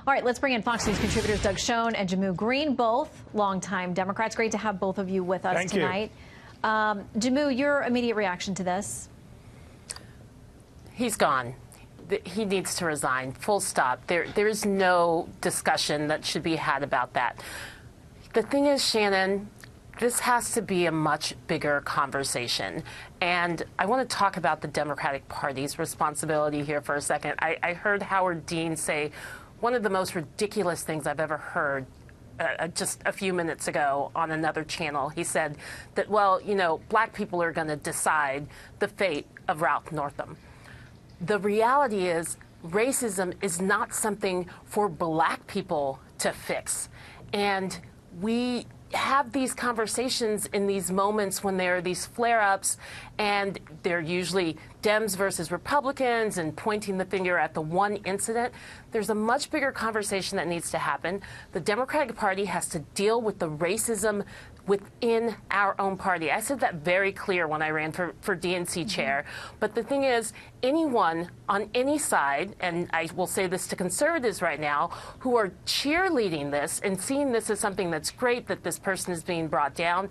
All right, let's bring in Fox News contributors Doug Schoen and Jehmu Greene, both longtime Democrats. Great to have both of you with us tonight. Jehmu, your immediate reaction to this? He's gone. He needs to resign, full stop. There is no discussion that should be had about that. The thing is, Shannon, this has to be a much bigger conversation. And I want to talk about the Democratic Party's responsibility here for a second. I heard Howard Dean say one of the most ridiculous things I've ever heard just a few minutes ago on another channel. He said that, well, you know, black people are going to decide the fate of Ralph Northam. The reality is racism is not something for black people to fix. And we have these conversations in these moments when there are these flare-ups, and they're usually Dems versus Republicans and pointing the finger at the one incident. There's a much bigger conversation that needs to happen. The Democratic Party has to deal with the racism within our own party. I said that very clear when I ran for DNC chair. But the thing is, anyone on any side, and I will say this to conservatives right now, who are cheerleading this and seeing this as something that's great, that this person is being brought down,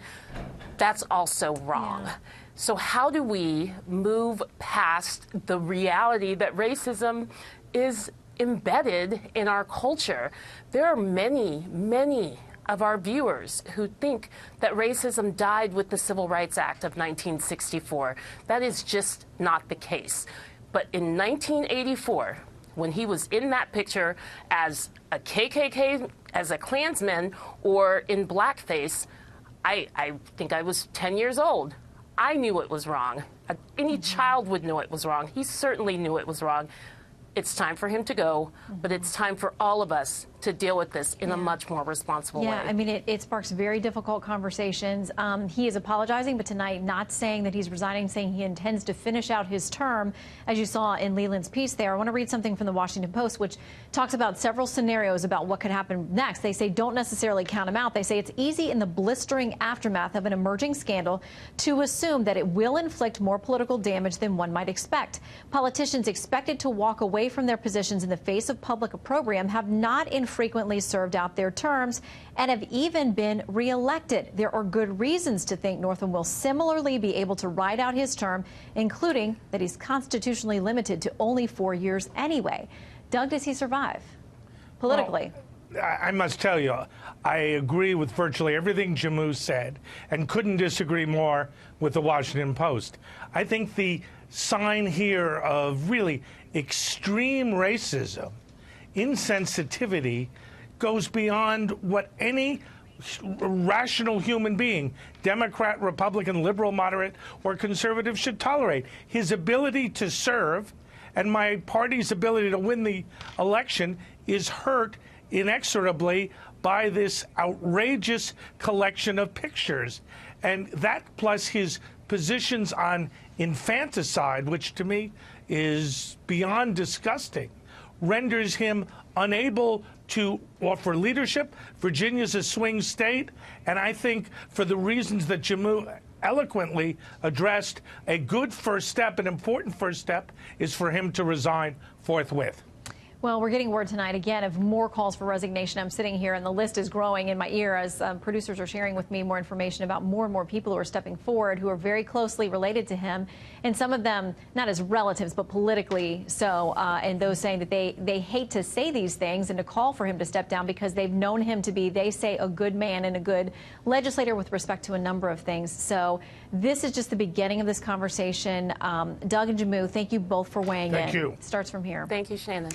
that's also wrong. Yeah. So how do we move past the reality that racism is embedded in our culture? There are many, many of our viewers who think that racism died with the Civil Rights Act of 1964. That is just not the case. But in 1984, when he was in that picture as a KKK, as a Klansman, or in blackface, I think I was 10 years old. I knew it was wrong. Any child would know it was wrong. He certainly knew it was wrong. It's time for him to go, but it's time for all of us to deal with this in a much more responsible way. Yeah, I mean, it sparks very difficult conversations. He is apologizing, but tonight not saying that he's resigning, saying he intends to finish out his term, as you saw in Leland's piece there. I want to read something from the Washington Post, which talks about several scenarios about what could happen next. They say don't necessarily count him out. They say it's easy in the blistering aftermath of an emerging scandal to assume that it will inflict more political damage than one might expect. Politicians expected to walk away from their positions in the face of public opprobrium have not infrequently served out their terms and have even been reelected. There are good reasons to think Northam will similarly be able to ride out his term, including that he's constitutionally limited to only 4 years anyway. Doug, does he survive politically? Well, I must tell you, I agree with virtually everything Jehmu said and couldn't disagree more with the Washington Post. I think the sign here of really extreme racism, insensitivity, goes beyond what any rational human being, Democrat, Republican, liberal, moderate, or conservative, should tolerate. His ability to serve and my party's ability to win the election is hurt inexorably by this outrageous collection of pictures. And that, plus his positions on infanticide, which to me is beyond disgusting, renders him unable to offer leadership. Virginia's a swing state, and I think for the reasons that Jehmu eloquently addressed, a good first step, an important first step, is for him to resign forthwith. Well, we're getting word tonight, again, of more calls for resignation. I'm sitting here, and the list is growing in my ear as producers are sharing with me more information about more and more people who are stepping forward who are very closely related to him, and some of them not as relatives, but politically so, and those saying that they hate to say these things and to call for him to step down because they've known him to be, they say, a good man and a good legislator with respect to a number of things. So this is just the beginning of this conversation. Doug and Jehmu, thank you both for weighing in. Thank you. It starts from here. Thank you, Shannon.